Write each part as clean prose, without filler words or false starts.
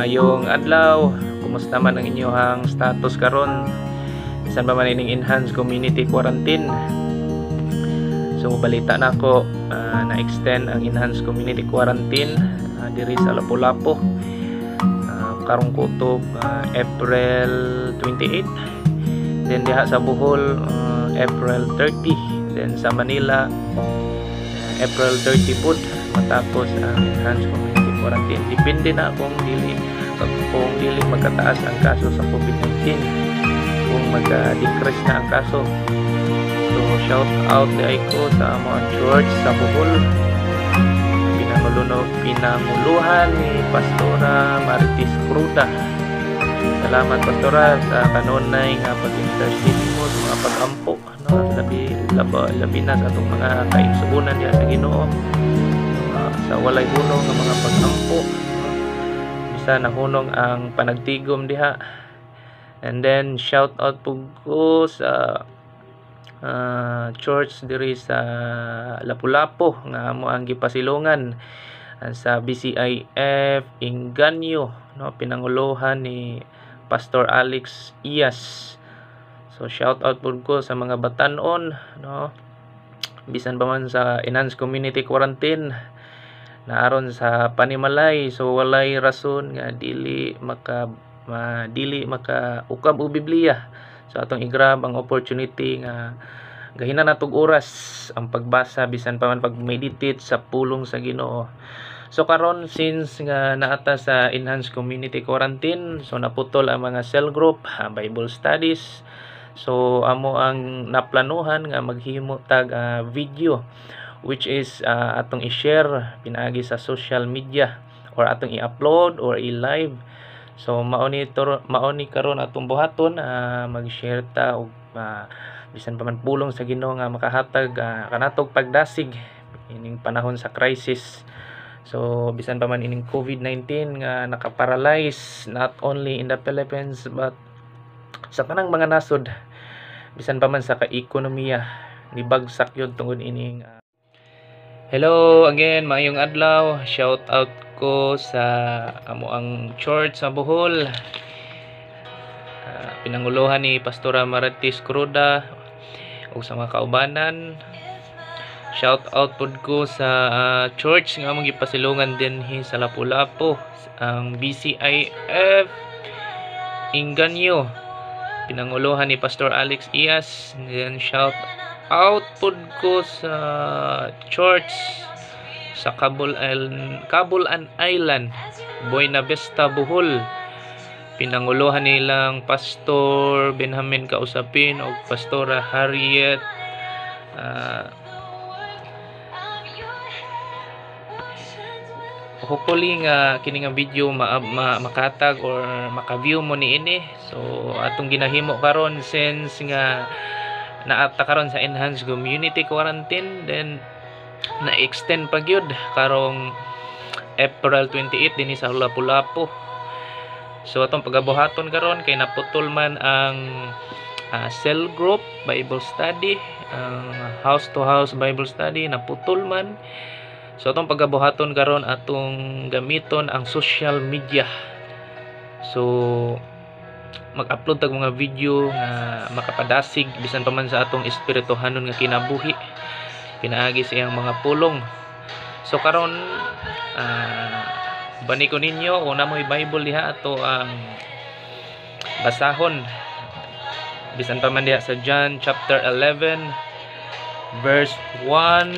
Yung adlaw, kumusta man ang inyong status karon? Bisan pa man ining enhanced community quarantine. So balita na ako na-extend ang enhanced community quarantine diri sa Lapu-Lapu. Karong kutob April 28. Then diha sa Bohol April 30. Then sa Manila April 30 pud matapos ang enhanced community quarantine. Depende na kung dili magkataas ang kaso sa COVID-19, kung mag-decrease na ang kaso. So shout out di ko sa mga church sa Bohol, pinanguluhan ni Pastora Maritis Cruda. Salamat Pastora sa kanunay nga pag-intercede mo sa mga pag-ampo, labi na sa atong mga kaigsuonan diha sa Ginoo, sa walay hunong nga mga pag-ampo, bisa nahunong ang panagtigom diha. And then shout out po ko sa church diri sa Lapu-Lapu nga amo ang gipasilungan sa BCIF Inganyo, no, pinanguluhan ni Pastor Alex Iyas. So shout out po ko sa mga batanon, no, bisan pa man sa enhanced community quarantine naaron sa panimalay, so walay rason nga dili maka ukab og Biblia. So atong i-grab ang opportunity nga gahina natog oras ang pagbasa bisan pa man pag-meditate sa pulong sa Ginoo. So karon, since nga naata sa enhanced community quarantine, so naputol ang mga cell group, Bible studies. So amo ang naplanuhan nga maghimo tag video, which is atong i-share pinaagi sa social media or atong i-upload or i-live. So mauni karon atong buhaton mag-share ta og bisan pa man pulong sa Ginoo nga makahatag kanatog pagdasig ining panahon sa crisis. So bisan pa man ining COVID-19 nga nakaparalyze not only in the Philippines but sa tanang mga nasod, bisan pa man sa ka-ekonomiya ni bagsak yun tungod ining Hello again, maayong adlaw. Shout out ko sa amo ang church sa Bohol, pinanguluhan ni Pastora Maritis Cruda ug sa mga kaubanan. Shout out pod ko sa church nga among gipasilungan dinhi sa Lapu-Lapu, ang BCIF Inganyo, pinanguluhan ni Pastor Alex Iyas. Then shout out pod ko sa church sa Cabulan Island, Buena Vista, Bohol, pinanguluhan nilang Pastor Benjamin Kausapin o Pastora Harriet hopefully nga kini nga video makatag or maka-view mo niini. So atong ginahimo karon since nga naata karon sa enhanced community quarantine, then na-extend pa gyud karong April 28 dinhi sa Lapu-Lapu. So atong pagabuhaton karon kay naputol man ang cell group Bible study, house to house Bible study naputol man. So atong pagabuhaton karon atong gamiton ang social media. So mag-upload tag mga video nga makapadasig bisan pa man sa atong espirituhanon nga kinabuhi pinaagi sa iyang mga pulong. So karon bani ko ninyo una mo i-Bible diha ato ang basahon bisan pa man diha sa John chapter 11 verse 1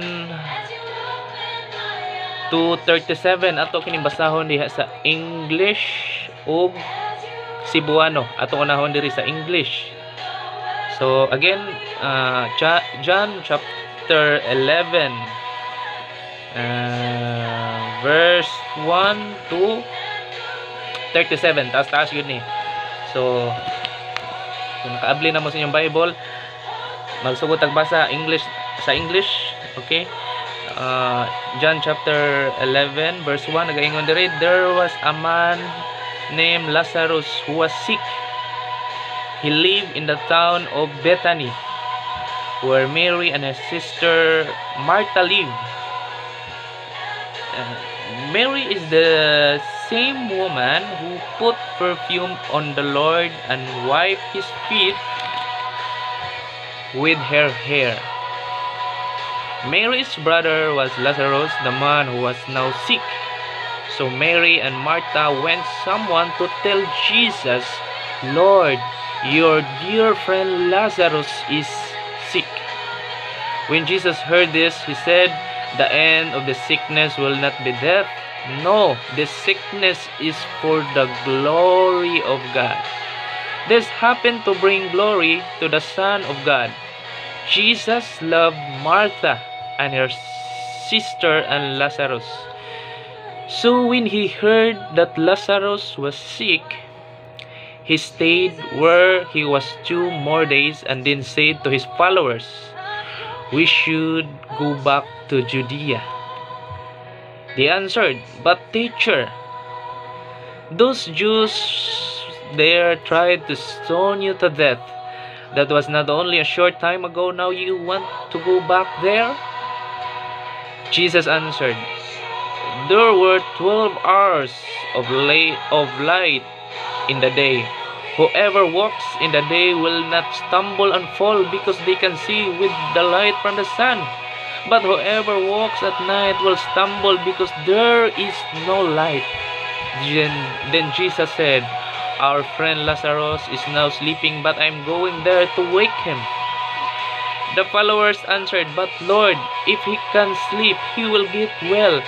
to 37. Ato kining basahon diha sa English ug Cebuano. Ato unahon diri sa English. So again, John chapter 11 verse 1 to 37. Taas yun eh. So kung nakaabli na mo sa inyong Bible, magsugod tagbasa English sa English, okay? John chapter 11 verse 1 nagaingon diri, there was a man named Lazarus who was sick. He lived in the town of Bethany, where Mary and her sister Martha lived. Mary is the same woman who put perfume on the Lord and wiped his feet with her hair. Mary's brother was Lazarus, the man who was now sick. So Mary and Martha went someone to tell Jesus, "Lord, your dear friend Lazarus is sick." When Jesus heard this, he said, "The end of the sickness will not be death. No, the sickness is for the glory of God. This happened to bring glory to the Son of God." Jesus loved Martha and her sister and Lazarus. So when he heard that Lazarus was sick, he stayed where he was 2 more days and then said to his followers, "We should go back to Judea." They answered, "But teacher, those Jews there tried to stone you to death. That was not only a short time ago. Now you want to go back there?" Jesus answered, "There were 12 hours of light in the day. Whoever walks in the day will not stumble and fall because they can see with the light from the sun. But whoever walks at night will stumble because there is no light." Then Jesus said, "Our friend Lazarus is now sleeping, but I'm going there to wake him." The followers answered, "But Lord, if he can sleep, he will get well."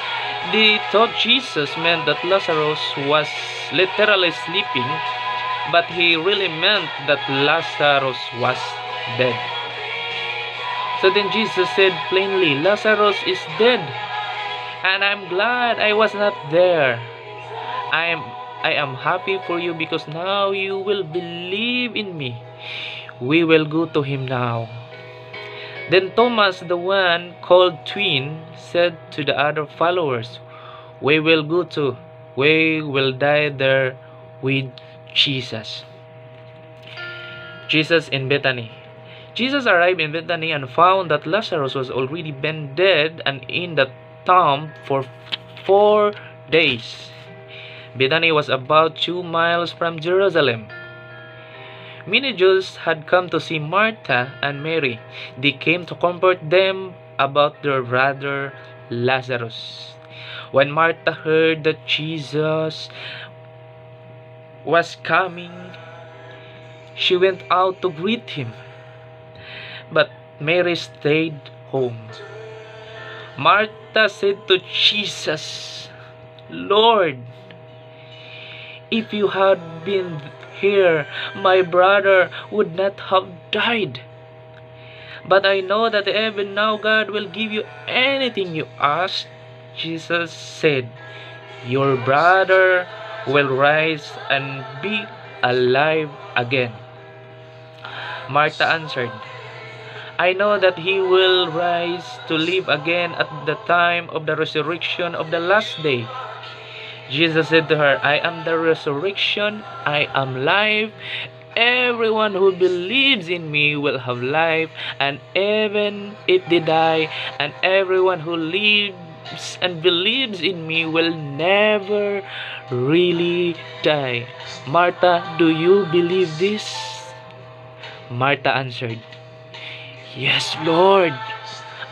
They thought Jesus meant that Lazarus was literally sleeping, but he really meant that Lazarus was dead. So then Jesus said plainly, "Lazarus is dead, and I'm glad I was not there. I am happy for you because now you will believe in me." We will go to him now. Then Thomas, the one called Twin, said to the other followers, We will die there with Jesus." Jesus in Bethany. Jesus arrived in Bethany and found that Lazarus was already been dead and in the tomb for 4 days. Bethany was about 2 miles from Jerusalem. Many Jews had come to see Martha and Mary. They came to comfort them about their brother Lazarus. When Martha heard that Jesus was coming, she went out to greet him. But Mary stayed home. Martha said to Jesus, "Lord, if you had been here, my brother would not have died. But I know that even now God will give you anything you ask." Jesus said, "Your brother will rise and be alive again." Martha answered, "I know that he will rise to live again at the time of the resurrection of the last day." Jesus said to her, "I am the resurrection, I am life. Everyone who believes in me will have life, and even if they die, and everyone who lives and believes in me will never really die." Martha, do you believe this? Martha answered, "Yes, Lord.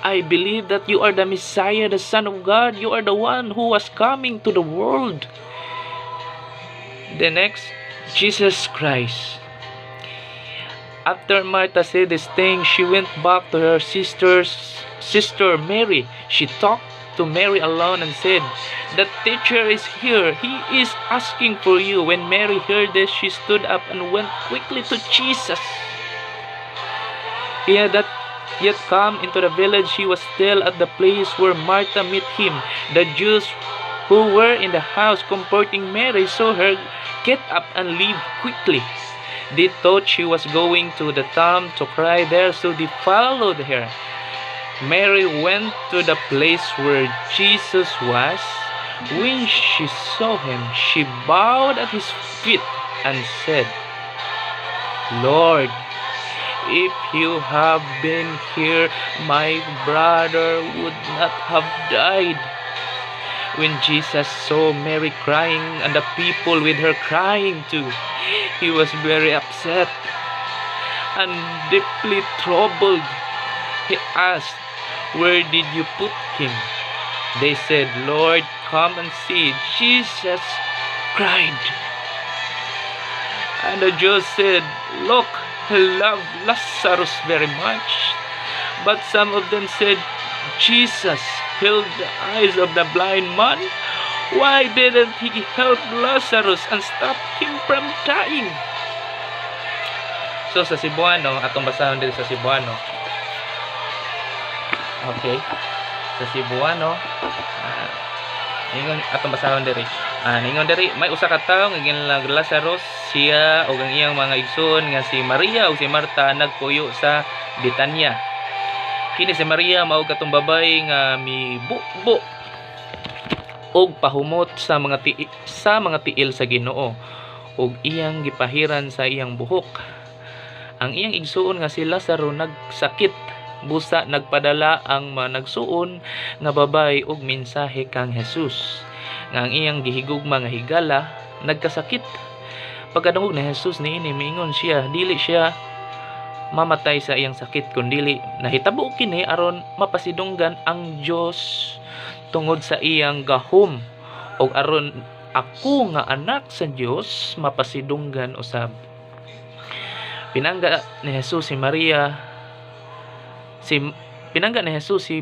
I believe that you are the Messiah, the Son of God. You are the one who was coming to the world." The next, Jesus Christ. After Martha said this thing, she went back to her sister Mary. She talked to Mary alone and said, "The teacher is here. He is asking for you." When Mary heard this, she stood up and went quickly to Jesus. He had not yet come into the village. He was still at the place where Martha met him. The Jews who were in the house comforting Mary saw her get up and leave quickly. They thought she was going to the tomb to cry there, so they followed her. Mary went to the place where Jesus was. When she saw him, she bowed at his feet and said, "Lord, if you have been here, my brother would not have died." When Jesus saw Mary crying and the people with her crying too, he was very upset and deeply troubled. He asked, "Where did you put him?" They said, "Lord, come and see." Jesus cried. And the Jews said, "Look, he loved Lazarus very much." But some of them said, "Jesus healed the eyes of the blind man. Why didn't he help Lazarus and stop him from dying?" So sa Cebuano, atong basahon din sa Cebuano. Okay. Sa Cebuano, ningon atong basahon diri. Ningon diri may usa ka tawo nga ginlag Lazarus, siya ug ang iyang mga igsoon nga si Maria ug si Marta nagpuyo sa Betania. Kini si Maria mao katong babay nga mibukbo og pahumot sa mga tiil sa Ginoo ug iyang gipahiran sa iyang buhok. Ang iyang igsuon nga si Lazaro nagsakit, busa nagpadala ang managsuon nga babay og mensahe kang Jesus nga ang iyang gihigugma nga higala nagkasakit. Pagkadungog ni Jesus niini miingon siya dili siya mamatay sa iyang sakit kundi nahitabo kini aron mapasidunggan ang Dios tungod sa iyang gahom ug aron ako nga anak sa Dios mapasidunggan usab. Pinangga ni Jesus si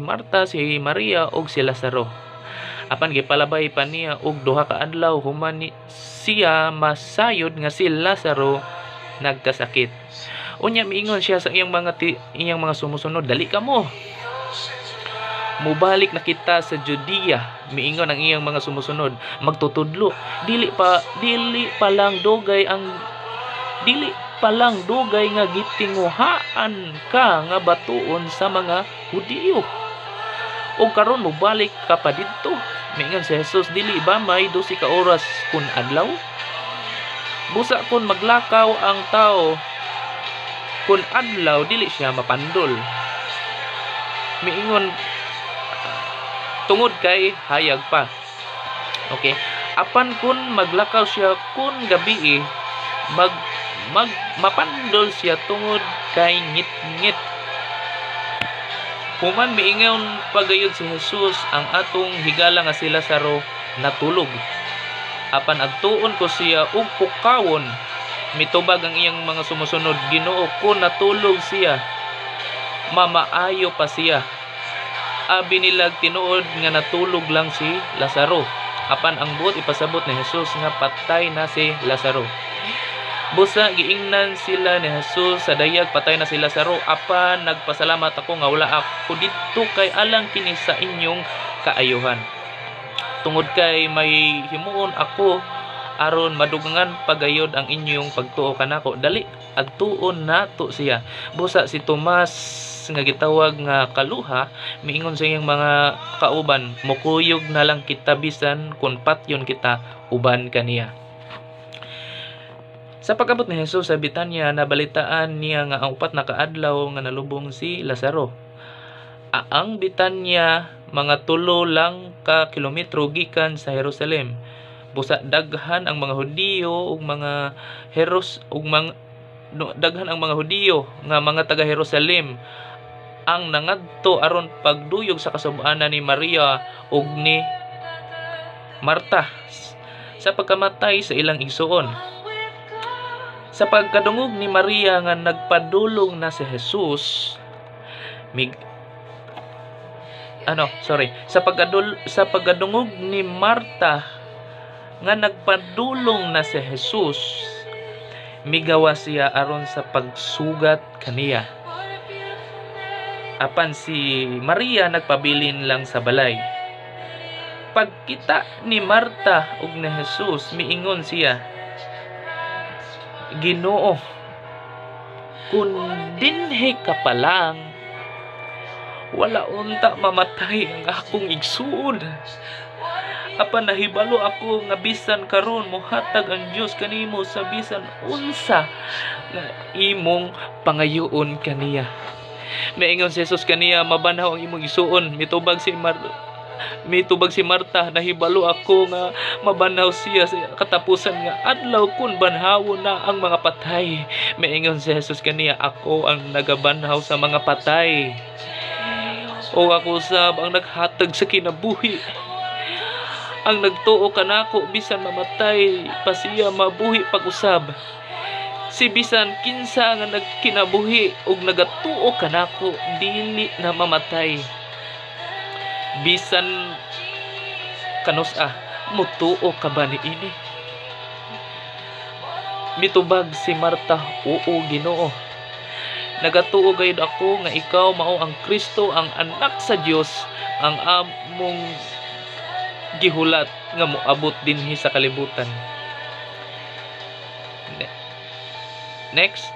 Marta, si Maria ug si Lazaro. Apan gipalabay pa niya og duha ka adlaw human siya masayod nga si Lazaro nagkasakit. Unya miingon siya sa iyang mga sumusunod, "Dali ka mo. Mubalik na kita sa Judea." Miingon ang iyang mga sumusunod, magtutudlo. Dili palang dugay nga gitinguhaan ka nga batuon sa mga Hudiyo. O karon mo balik ka pa didto. Miingon si Jesus, dili ba may 12 ka oras kun adlaw? Busa kun maglakaw ang tao kun adlaw dili siya mapandol. Miingon tungod kay hayag pa. Okay? Apan kun maglakaw siya kun gabi mapandol siya tungod kay ngit-ngit. Human miingon pagayod si Jesus ang atong higala nga si Lazaro natulog. Apan agtuon ko siya ug pukawon. Mitubag ang iyang mga sumusunod, "Ginoo, kun natulog siya, mamaayo pa siya." Abi nilag tinuod nga natulog lang si Lazaro. Apan ang buot ipasabot ni Jesus nga patay na si Lazaro. Busa giingnan sila ni Jesus sa dayag patay na si Lazaro. Apan nagpasalamat ako nga wala ako didto kay alang kini sa inyong kaayuhan. Tungod kay may himuon ako aron madugangan pagayod ang inyong pagtuo kanako. Dali agtuon nato siya. Busa si Tomas nga gitawag nga kaluha miingon sa iyang mga kauban, "Mukuyog na lang kita bisan kun patyon kita uban kaniya." Sa pag-abot ni Jesus sa Betania, nabalitaan niya nga ang 4 na kaadlaw nga nalubong si Lazaro. Ang Betania mga 3 lang ka kilometro gikan sa Jerusalem. Busa daghan ang mga Hudiyo ug daghan ang mga Hudiyo nga mga taga Jerusalem ang nangadto aron pagduyog sa kasub-anan ni Maria ug ni Marta sa pagkamatay sa ilang igsuon. Sa pagkadungog ni Maria nga nagpadulong na si Jesus, sa pagkadungog ni Marta nga nagpadulong na si Jesus, migawa siya aron sa pagsugat kaniya. Apan si Maria nagpabilin lang sa balay. Pagkita ni Marta ug ni Jesus, miingon siya, "Ginoo, kun dinhi ka pa lang, wala unta mamatay ang akong igsuon. Apan nahibalo ako nga bisan karon mohatag ang Dios kanimo sa bisan unsa nga imong pangayoon kaniya." Miingon si Jesus kaniya, "Mabanhaw ang imong igsuon." Mitubag Mitubag si Marta, nahibalo ako nga mabanhaw siya sa katapusan nga adlaw kun banhawon na ang mga patay. Maingon si Jesus kaniya, ako ang nagabanhaw sa mga patay. O ako sab ang naghatag sa kinabuhi. Ang nagtuo kanako bisan mamatay pa siya mabuhi pag-usab. Si bisan kinsa nga nagkinabuhi ug nagatuo kanako dili na mamatay. Bisan kanos-a mutuo ka ba niini? Mitubag si Marta, oo Ginoo. Nagatuo gayud ako nga ikaw mao ang Kristo, ang anak sa Dios, ang among gihulat nga moabot dinhi sa kalibutan. Next,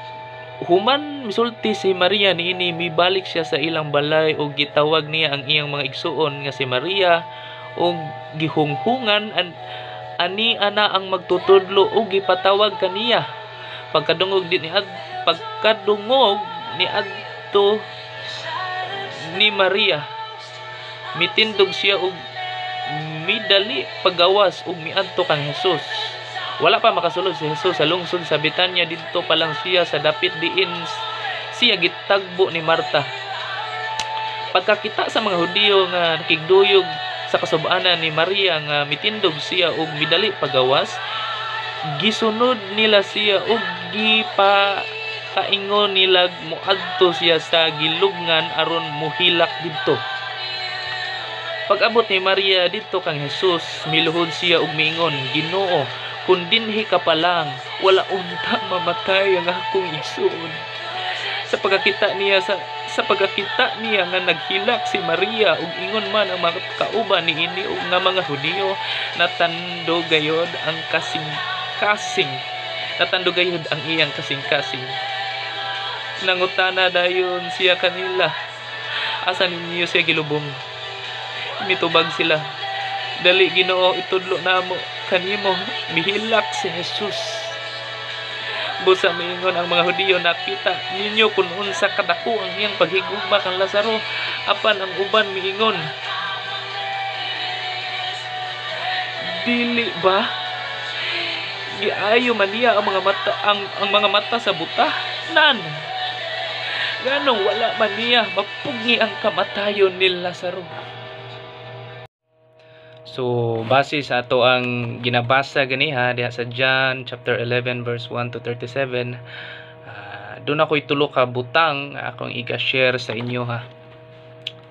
human misulti si Maria niini, mibalik siya sa ilang balay o gitawag niya ang iyang mga igsuon nga si Maria o gihunghungan ani ana ang magtutudlo o gipatawag kaniya. Pagkadungog ni adto ni Maria, mitindog siya og midali pagawas og miadto kang Jesus. Wala pa makasulod si Jesus sa lungsod sa Betania, dito pa lang siya sa dapit diin siya gitagbo ni Marta. Pagkakita sa mga Hudiyo nga nakigduyog sa kasubaanan ni Maria nga mitindog siya og midali pagawas, gisunod nila siya og gipakaingon nila moadto siya sa gilubngan aron muhilak didto. Pag-abot ni Maria didto kang Jesus, miluhod siya og miingon, Ginoo, kung dinhi ka pa lang, wala unta mamatay ang akong igsoon. Sa pagkakita niya nga naghilak si Maria ug ingon man ang mga kauban niini ug nga mga Hudiyo, natando gayod ang kasing-kasing. Natando gayod ang iyang kasing-kasing. Nangutana dayon siya kanila, asa ninyo siya gilubong? Mitubag sila, dali Ginoo, itudlo namo kanimo mihilak si Jesus. Busa miingon ang mga Hudiyo, nakita ninyo kung unsa kadako ang iyang paghigugma kang Lazaro. Apan ang uban miingon, dili ba giayo man niya ang mga mata sa buta? Nan ganong wala man niya mapugi ang kamatayon ni Lazaro. So, base sa ato ang ginabasa ganiha diha sa John chapter 11 verse 1 to 37, doon ako itulo ka butang akong i-share sa inyo ha.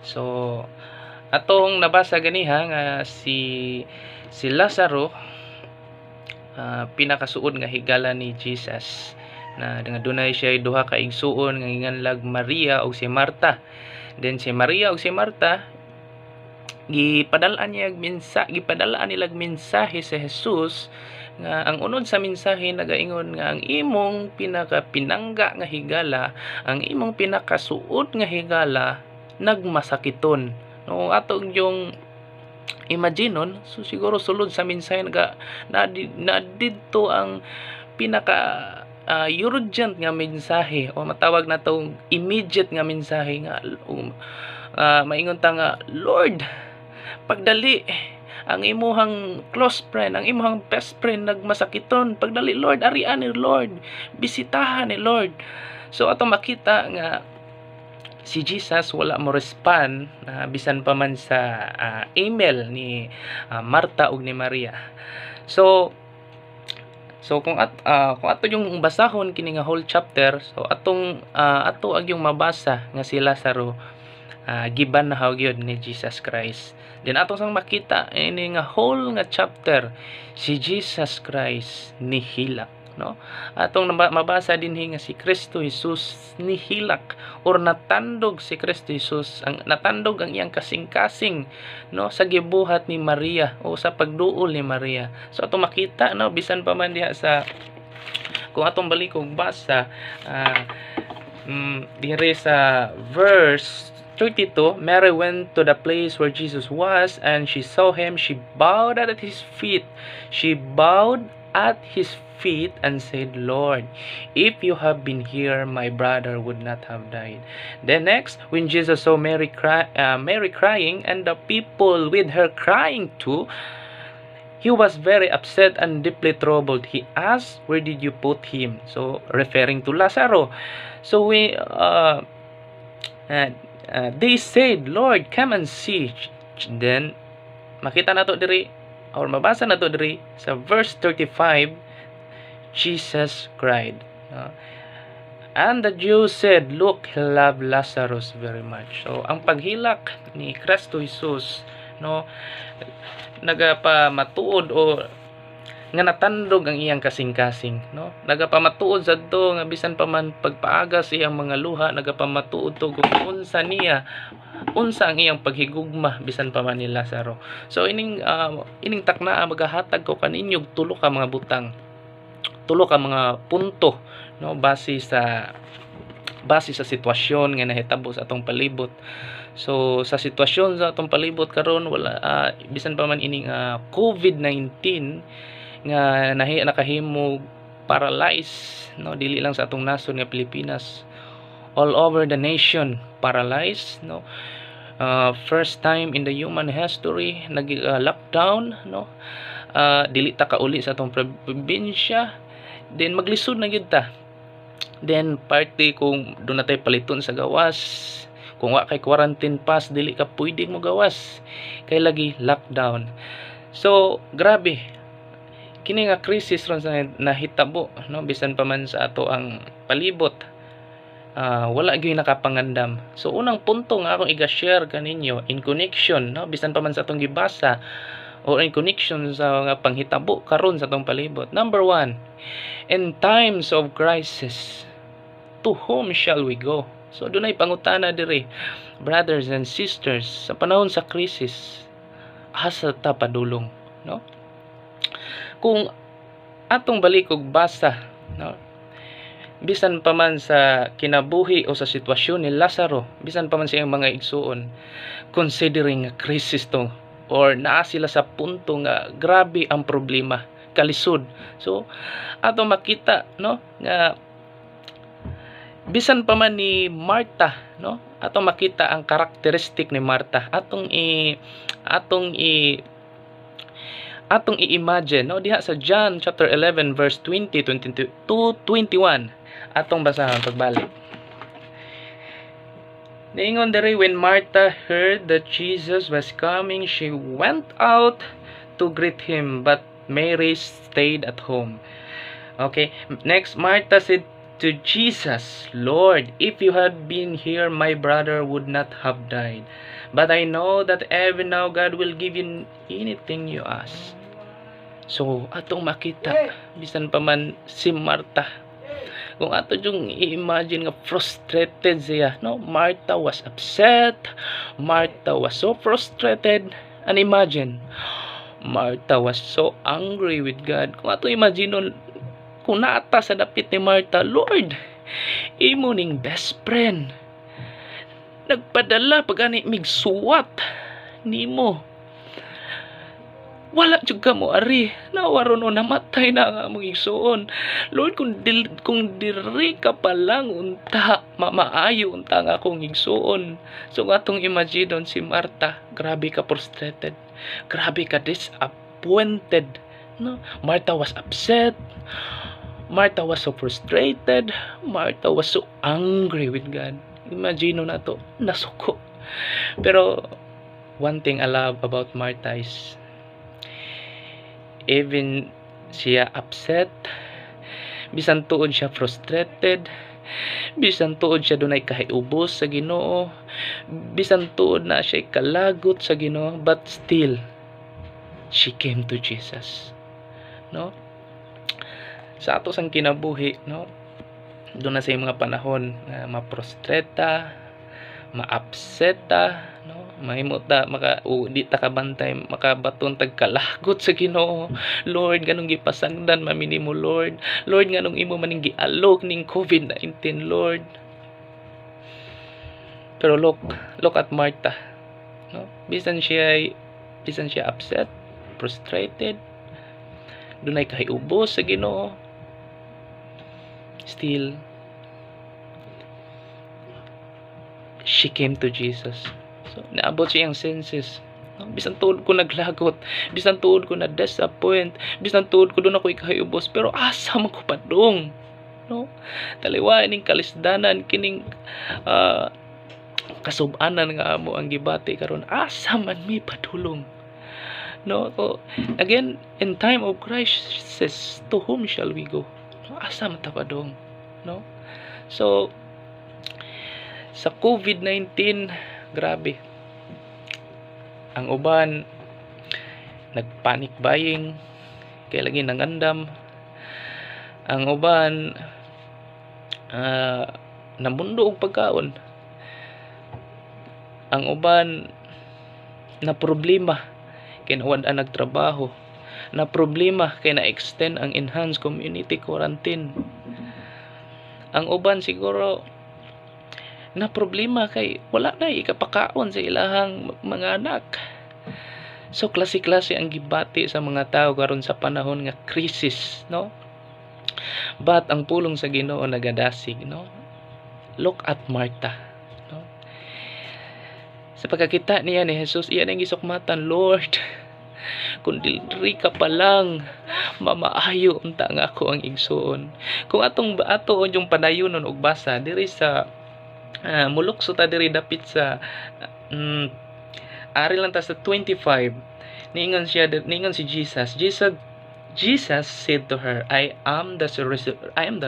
So, atong nabasa ganiha nga si Lazaro pinakasuod nga higala ni Jesus, na nga dunay siya duha ka igsuon nga nganlag Maria ug si Marta. Then si Maria ug si Marta gipadalaan nilag mensahe sa Jesus nga ang unod sa mensahe nagaingon nga ang imong pinakapinangga nga higala, ang imong pinakasuod nga higala nagmasakiton. No, atong yung imaginon, so siguro sulod sa mensahe na didto ang pinaka urgent nga mensahe o matawag na tong immediate nga mensahe nga maingon ta nga, Lord, pagdali ang imuhang close friend, ang imuhang best friend nagmasakiton, pagdali Lord, arian ni Lord, bisitahan ni Lord. So ato makita nga si Jesus wala mo respond bisan pa man sa email ni Marta ug ni Maria. So kung ato yung basahon kini nga whole chapter, so ato ang yung mabasa nga si Lazaro gibanhaw gyud ni Jesus Christ. Then atong sang makita ini nga whole nga chapter si Jesus Christ nihilak, no? Atong mabasa dinhi nga si Kristo Jesus nihilak or natandog si Kristo Jesus, ang natandog ang iyang kasing-kasing, no, sa gibuhat ni Maria o sa pagduol ni Maria. So atong makita, no, bisan pa man diha sa kung atong balik og basa dire sa verse 32, Mary went to the place where Jesus was, and she saw him. She bowed at his feet. She bowed at his feet and said, Lord, if you have been here, my brother would not have died. Then next, when Jesus saw Mary crying and the people with her crying too, he was very upset and deeply troubled. He asked, where did you put him? So, referring to Lazarus. So, they said, Lord, come and see. Then, makita na to diri, or mabasa na to diri, sa verse 35, Jesus cried. And the Jews said, look, he loved Lazarus very much. So, ang paghilak ni Kristo Jesus, no, nagapamatuod o nga natandog ang iyang kasing-kasing, no, nagapamatuod sa to nga bisan pa man pagpaagas iyang mga luha, nagapamatuod to kung unsa ang iyang paghigugma bisan pa man ni Lazaro. So ining taknaa magahatag ko kaninyog tulo ka mga butang, tulo ka mga punto, no, base sa sitwasyon nga nahitabo sa atong palibot. So sa sitwasyon sa atong palibot karon wala bisan pa man ining COVID-19 nga nakahimog paralyzed, no, dili lang sa atong nasod nga Pilipinas, all over the nation paralyzed, no. First time in the human history nag-lockdown, no. Dili ta kauli sa atong probinsya, then maglisod na gyud ta. Then party kung doon natay paliton sa gawas, kung wa kay quarantine pass dili ka pwede mo gawas kay lagi lockdown. So grabe kini nga krisis ron sa nahitabo, no, bisan pa man sa ato ang palibot, wala gyud nakapangandam. So unang punto nga akong iga-share kaninyo in connection, no, bisan pa man sa atong gibasa or in connection sa nga panghitabo karon sa atong palibot. Number 1, in times of crisis, to whom shall we go? So dunay pangutana diri, brothers and sisters, sa panahon sa krisis, asa ta padulong, no? Kung atong balik og basa, no, bisan pa man sa kinabuhi o sa sitwasyon ni Lazaro, bisan pa man siyang mga igsuon, considering a crisis to, or naa sila sa punto nga grabe ang problema, kalisod. So ato makita, no, nga bisan pa man ni Martha, no, atong makita ang karakteristik ni Martha. Atong i-imagine, no, diha sa John chapter 11 verse 20 to 21. Atong basahan pagbalik. Niingon diri, when Martha heard that Jesus was coming, she went out to greet him, but Mary stayed at home. Okay, next, Martha said to Jesus, Lord, if you had been here, my brother would not have died. But I know that even now God will give you anything you ask. So, atong makita, bisan pa man si Martha, kung ato yung i-imagine nga frustrated siya, no? Martha was upset, Martha was so frustrated, and imagine, Martha was so angry with God. Kung ato imagine, kung naata sa dapit ni Martha, Lord, imo ning best friend nagpadala pagani migsuwat nimo, wala jud ka mo ari, nawaron o namatay na nga mong igsuon. Lord, kung diri ka pa lang unta, mamaayo unta nga akong igsuon. So atong imagine si Martha, grabe ka frustrated, grabe ka disappointed, no? Martha was upset, Martha was so frustrated, Martha was so angry with God. Imagine na to, nasuko. Pero one thing I love about Martha is, even siya upset, bisan tuod siya frustrated, bisan tuod siya dunay kahiubos sa Ginoo, bisan tuod na siya kalagot sa Ginoo, but still she came to Jesus, no? Sa ato sang kinabuhi, no, doon na sa mga panahon na ma-frustrata, ma-upseta, no, mahimota di ta kabantay, makabaton tag kalagot sa Ginoo. Lord, ganong gipasangdan mamini mo, Lord, nganong imo maning gialog ning COVID-19, Lord. Pero look at Martha, no, bisan siya upset, frustrated, dunay kahiubos sa Ginoo, still she came to Jesus. So naabot siyang senses. No? Bisan tuod ko naglagot, bisan tuod ko na disappoint, bisan tuod ko doon ako ikahiubos, pero asa man ko padung, no? Taliwa ning kalisdanan kining kasub-anan nga amo ang gibati karon, asa man mi padulong, no? So again, in time of crisis, to whom shall we go? No? Asa man ta padung, no? So sa COVID-19, grabe. Ang uban nagpanic buying kay lagi nangandam. Ang uban namundo og pagkaon. Ang uban na problema kay nawad-an nagtrabaho. Na problema kay na-extend ang enhanced community quarantine. Ang uban siguro na problema kay wala na ikapakaon sa ilahang mga anak. So klase-klase ang gibati sa mga tao karon sa panahon nga krisis, no? But ang pulong sa Ginoo nagadasig, no? Look at Martha, no? Sa pagkakita niya ni Jesus, iyan ang gisukmatan, Lord, kung dili ka pa lang mamaayo unta nga ako ang igsuon. Kung atong atoon yung padayonon og basa diri sa mulukso ta diri dapit sa ari lang ta sa 25, ningon si Jesus said to her, I am the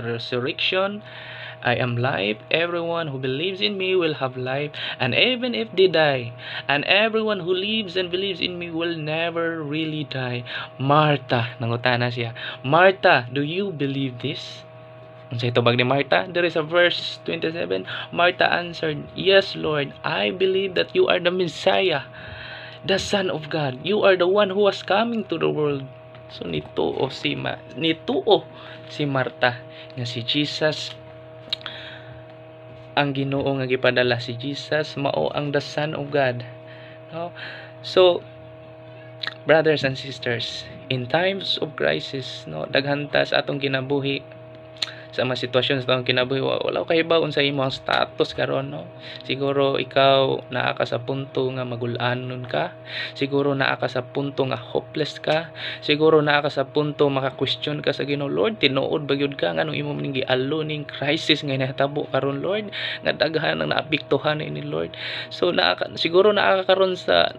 resurrection, I am life. Everyone who believes in me will have life, and even if they die, and everyone who lives and believes in me will never really die. Martha, nangutana siya, Martha, do you believe this? Unsay tubag ni Martha? There is a verse 27. Martha answered, Yes, Lord, I believe that you are the Messiah, the Son of God. You are the one who was coming to the world. So nituo si Martha nga si Jesus ang Ginoo nga gipadala. Si Jesus mao ang the Son of God, no? So brothers and sisters, in times of crisis, no, daghan ta sa atong kinabuhi, sa mga sitwasyon sa atong kinabuhi, wala ko kahibaw sa imo ang status karon, no? Siguro ikaw naa ka sa punto nga magul-anon ka, siguro naa ka sa punto nga hopeless ka, siguro naa ka sa punto maka-question ka sa Ginoo, Lord, tinuod ba gyud ka nganong imo ning gialo ning crisis nga nahitabo karon, Lord, nga daghan ang naapektuhan ini, Lord. So siguro naa ka karon sa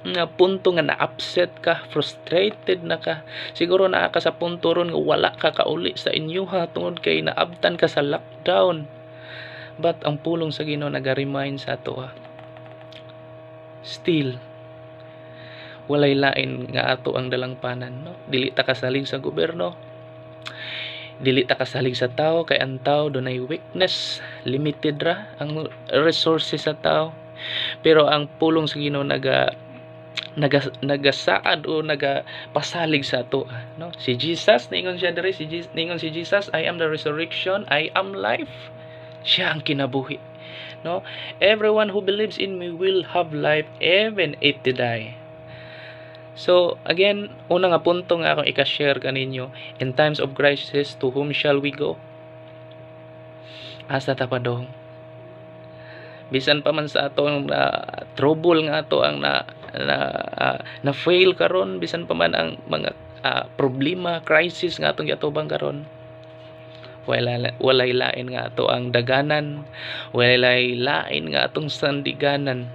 nga punto nga na-upset ka, frustrated na ka, siguro naa ka sa punto ron nga wala ka kauli sa inyo tungod kay naabtan ka sa lockdown. But ang pulong sa Ginoo naga-remind sa ato, still walay lain nga ato ang dalangpanan, no? Dili ta kasalig sa gobyerno, dili ta kasalig sa tao, kay ang tao dunay weakness, limited ra ang resources sa tao. Pero ang pulong sa Ginoo nagasaad o nagapasalig sa ato, no? Si Jesus, ningon siya diri, ningon si Jesus, I am the resurrection, I am life. Siya ang kinabuhi, no? Everyone who believes in me will have life even if they die. So again, una nga punto nga akong i-share kaninyo, in times of crisis, to whom shall we go? Asa ta padong? Bisan pa man sa ato ang trouble nga ato ang na fail karon, bisan pa man ang mga problema, crisis nga atong giatubang karon, walay lain nga ato ang daganan, walay lain nga atong sandiganan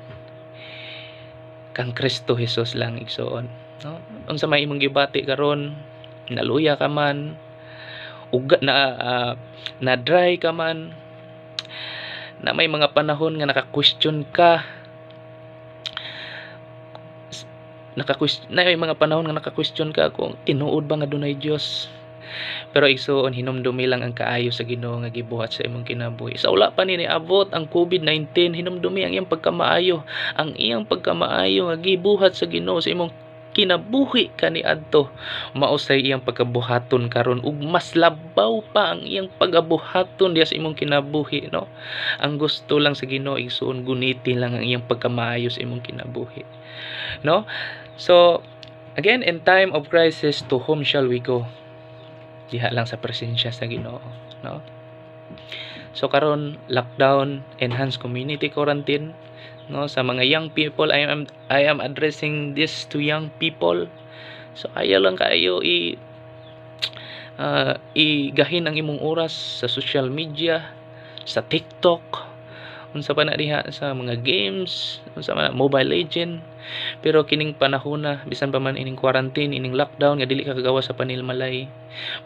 kang Kristo Jesus lang igsoon, no? Unsa may imong gibati karon, naluya ka man, uga na dry ka man, na may mga panahon nga naka-question ka, may mga panahon nga naka-question ka kung tinuod ba nga dunay Dios. Pero igsoon, hinumdumi lang ang kaayo sa Ginoo nga gibuhat sa imong kinabuhi. Sa wala pa ni niabot ang COVID-19, hinumdumi ang iyang pagkamaayo, ang iyang pagkamaayo nga gibuhat sa Ginoo sa imong kinabuhi kaniadto. Mausay iyang pagkabuhaton karon, ug mas labaw pa ang iyang pagabuhaton diya sa imong kinabuhi, no? Ang gusto lang sa Ginoo igsoon, gunitin lang ang iyang pagkamaayo sa imong kinabuhi, no? So Again, in time of crisis, to whom shall we go? Diha lang sa presensya sa Ginoo, no? So karon lockdown, enhanced community quarantine, no, sa mga young people. I am addressing this to young people. So ayaw lang kayo igahin ang imong oras sa social media, sa TikTok, unsa pa na diha sa mga games, unsa man Mobile Legend. Pero kining panahon na bisan pa man ining quarantine, ining lockdown nga dili ka kagawa sa panilmalay,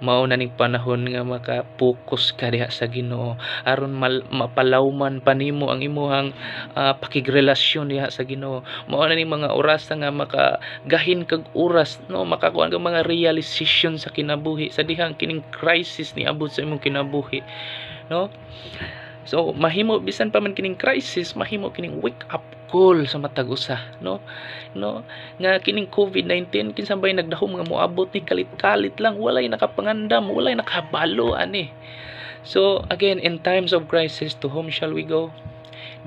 mao na ning panahon nga maka-focus ka diha sa Ginoo aron mapalawman pa nimo ang imuhang pakigrelasyon diha sa Ginoo. Mao na ning mga oras nga makagahin kag oras, no, makakuha kag mga realization sa kinabuhi sa dihang kining crisis ni abot sa imong kinabuhi, no? So mahimo bisan pa man kining crisis, mahimo kining wake up call sa matag usa, no nga kining COVID-19 kinsa bay nagdahom nga moabot ni kalit-kalit lang, walay nakapangandam, walay nakahabalo ani. So again, in times of crisis, to whom shall we go?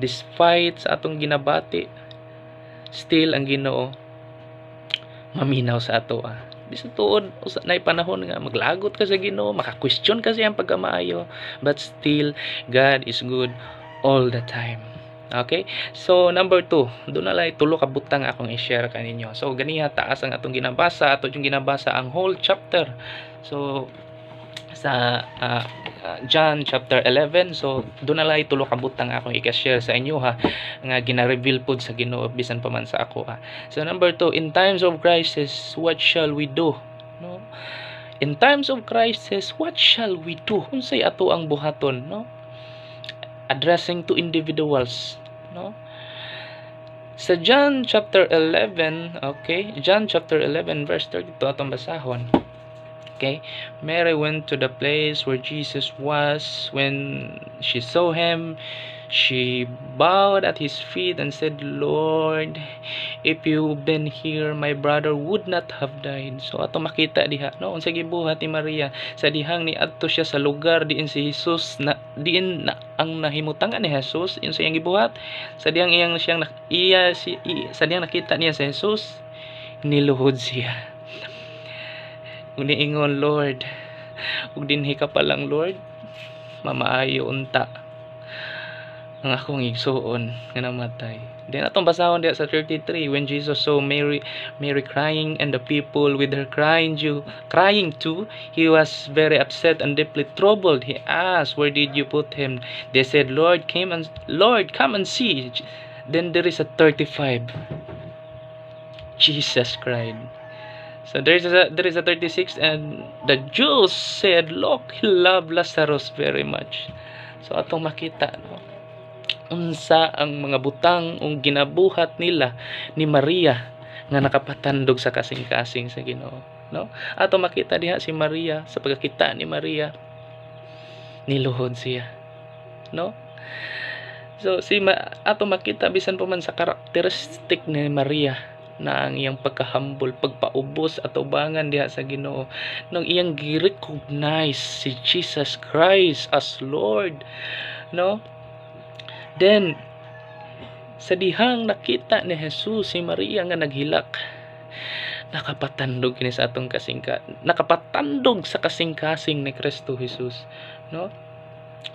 Despite sa atong ginabati, still ang Ginoo maminaw sa ato. Bisan tuod nay panahon nga maglagot ka sa Ginoo, maka-question ka sa iyang pagkamaayo, but still God is good all the time. Okay? So number 2, doon na lang tulo ka butang akong i-share kaninyo. So ganiha taas ang atong ginabasa, yung ginabasa ang whole chapter. So sa John chapter 11. So doon na lang tulo ka butang akong i-share sa inyo ha, nga gina-reveal pod sa Ginoo bisan pa man sa ako ha. So number 2, in times of crisis, what shall we do? No? In times of crisis, what shall we do? Unsay ato ang buhaton, no? Addressing to individuals, no? Sa John chapter 11, okay? John chapter 11 verse 32 atong basahon. Okay, Mary went to the place where Jesus was. When she saw him, she bowed at his feet and said, Lord, if you'd been here, my brother would not have died. So ato makita diha, no, unsa gibuhat ni Maria sa dihang ni adto siya sa lugar diin si Jesus, na diin na ang nahimutangan ni Jesus, insa iyang gibuhat sa dihang sa dihang nakita niya sa Jesus, niluhod siya. Uniingon, Lord, ug dinhi ka pa lang, Lord, mamaayo unta ang akong igsuon nga namatay. Then atong basahon diha sa 33, when Jesus saw Mary crying and the people with her crying too, he was very upset and deeply troubled. He asked, where did you put him? They said, Lord, come and see. Then there is a 35. Jesus cried. So there is a 36, and the Jews said, look, he loved Lazarus very much. So atong makita, no, unsa ang mga butang ung ginabuhat nila ni Maria nga nakapatandog sa kasing-kasing sa Ginoo, no? Atong makita diha si Maria, sa pagkakita ni Maria, niluhod siya, no? So atong makita bisan pa man sa karakteristik ni Maria na ang iyang pagkahumble, pagpaubos at ubangan diha sa Ginoo, nang iyang gi-recognize si Jesus Christ as Lord, no? Then sa dihang nakita ni Jesus si Maria nga naghilak, nakapatandog kini sa atong nakapatandog sa kasing-kasing ni Kristo Jesus, no?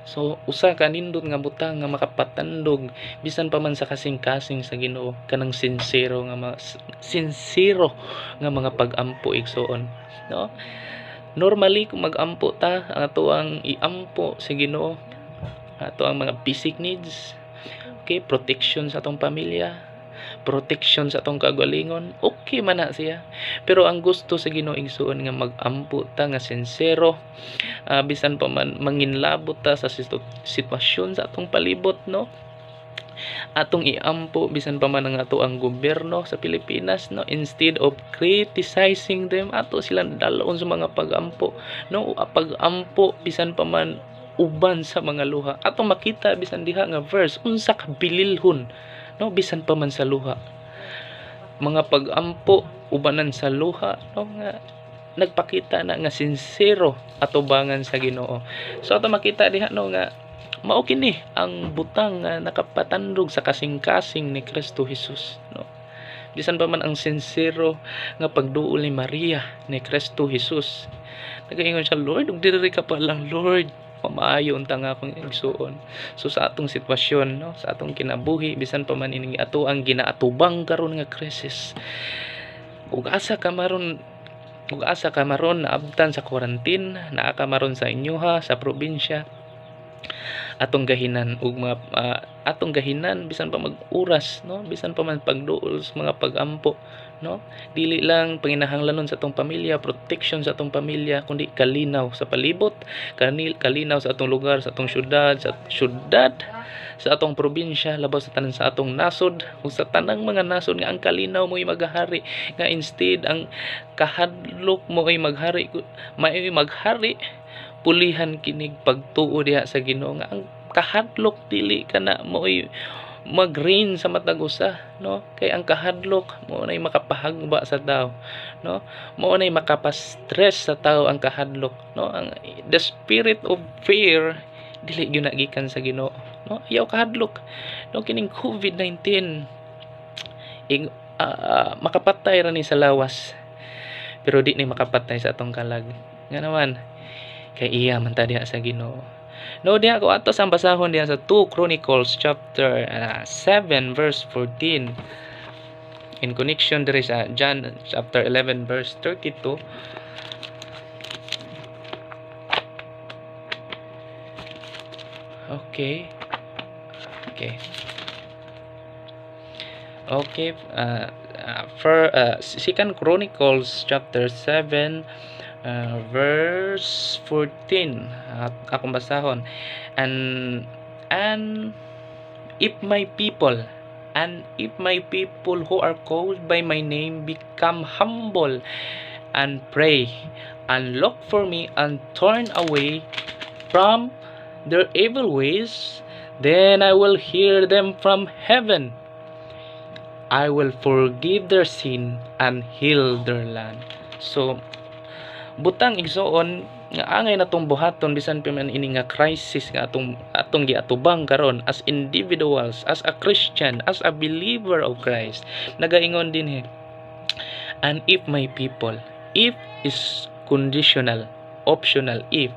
So usa ka nindot nga butang nga makapatandog bisan pa man sa kasing-kasing sa Ginoo, kanang sincero nga mga pag-ampo igsoon, no? Normally kung mag-ampo ta, ang ato ang iampo sa Ginoo, ato ang mga basic needs, okay, protection sa atong pamilya, protection sa atong kagalingon, okay man na siya. Pero ang gusto sa Ginoo igsoon nga mag-ampo ta nga sincero, bisan pa man manginlabot ta sa sitwasyon sa atong palibot, no? Atong iampo bisan pa man ang ato ang gobyerno sa Pilipinas, no? Instead of criticizing them, ato sila dalon sa mga pag-ampo, no? Pag-ampo bisan pa man uban sa mga luha. Atong makita bisan diha nga verse, unsa ka bililhon, no, bisan pa man sa luha. Mga pag-ampo ubanan sa luha, no, nga nagpakita na nga sincero at ubangan sa Ginoo. So ato makita diha, no, nga mao kini ang butang nga nakapatandog sa kasing-kasing ni Kristo Jesus, no? bisan pa man ang sincero nga pagduol ni Maria ni Kristo Jesus. Nagaingon siya, Lord, ug diri ka pa lang, Lord. Pamaayo unta nga akong igsuon. So sa atong sitwasyon, no, sa atong kinabuhi, bisan pa man ining ato ang ginaatubang karon nga krisis. Ug asa ka maron naabtan sa quarantine, naa ka maron sa inyoha sa probinsya. Atong gahinan ug mga atong gahinan bisan pa mag-uras, no, bisan pa man pagduol sa mga pagampo, no, dili lang panginahanglanon sa atong pamilya, protection sa atong pamilya, kundi kalinaw sa palibot, kalinaw sa atong lugar, sa atong syudad, sa atong probinsya, labaw sa tanan sa atong nasod, ug sa tanang mga nasod nga ang kalinaw mo'y maghari, nga instead ang kahadlok mo'y maghari, pulihan kinig pagtuo diha sa Ginoo, nga ang kahadlok dili kana mo'y mag-reign sa matag usa, no, kay ang kahadlok mo nay makapahagba sa tao, no, mo nay makapastress sa tao ang kahadlok, no, ang the spirit of fear dili gyud nagikan sa Ginoo, no, ayaw kahadlok, no, kining COVID-19 makapatay ra ni sa lawas pero di ni makapatay sa atong kalag, nga naman kay iya man ta diha sa Ginoo. No, diha ko atos ang basahon diha sa 2 Chronicles chapter 7 verse 14 in connection diri sa John chapter 11 verse 32. Okay, 2 Chronicles chapter 7 verse 14, akong basahon. And if my people who are called by my name become humble and pray and look for me and turn away from their evil ways, then I will hear them from heaven. I will forgive their sin and heal their land. So butang igsoon nga angay natong buhaton bisan pa man ini nga crisis nga atong giatubang karon as individuals, as a Christian, as a believer of Christ. Nagaingon din and if my people, if is conditional, optional, if.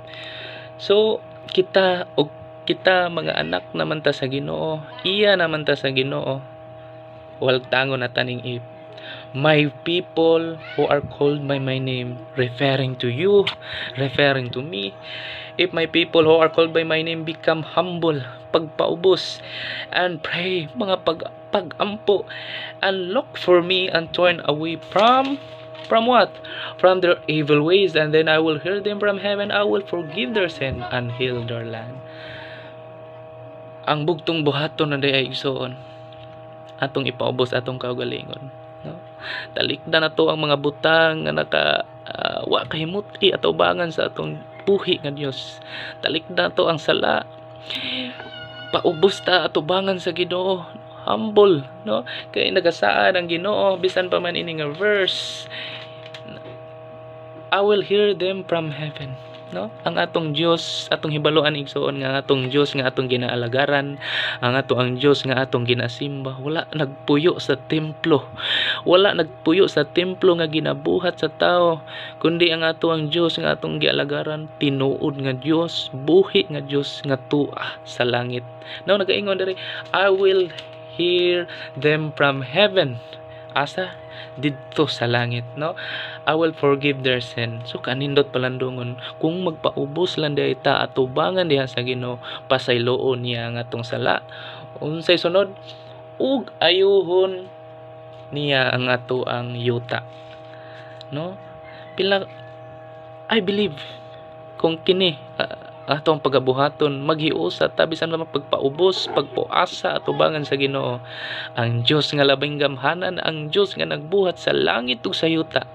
So kita mga anak naman ta sa Ginoo, iya naman ta sa Ginoo, wal tangon na taning if. My people who are called by my name, referring to you, referring to me. If my people who are called by my name become humble, pagpaubos, and pray, mga pagampo, and look for me and turn away from what? From their evil ways, and then I will hear them from heaven. I will forgive their sin and heal their land. Ang bugtong buhaton na day ay igsoon, atong ipaubos atong kaugalingon. No? Talikdan na to ang mga butang nga wa kahimuti at ubangan sa atong buhi nga Dios. Talikdan to ang sala. Paubos ta at ubangan sa Ginoo. Humble, no? Kay nagasaan ang Ginoo bisan pa man ini nga verse. I will hear them from heaven. No, ang atong Dios, atong hibaluan igsoon nga atong Dios nga atong ginaalagaran, ang Diyos nga atong ginasimba, wala nagpuyo sa templo, wala nagpuyo sa templo nga ginabuhat sa tao, kundi ang atong Dios nga atong gialagaran, tinuod nga Dios, buhi nga Dios nga tua sa langit. Now nagaingon diri, I will hear them from heaven. Asa? Dito sa langit, no? I will forgive their sin. So kanindot palandungon, kung magpaubos lang diha ita atubangan diha sa Ginoo, pasayloon niya ang atong sala. Unsay sunod? Ug ayuhon niya ang ato ang yuta, no? Pila I believe kung kini atong pagabuhaton maghiusa ta bisan pa pagpaubos, pagpuasa at ubangan sa Ginoo, ang Dios nga labing gamhanan, ang Dios nga nagbuhat sa langit ug sa yuta,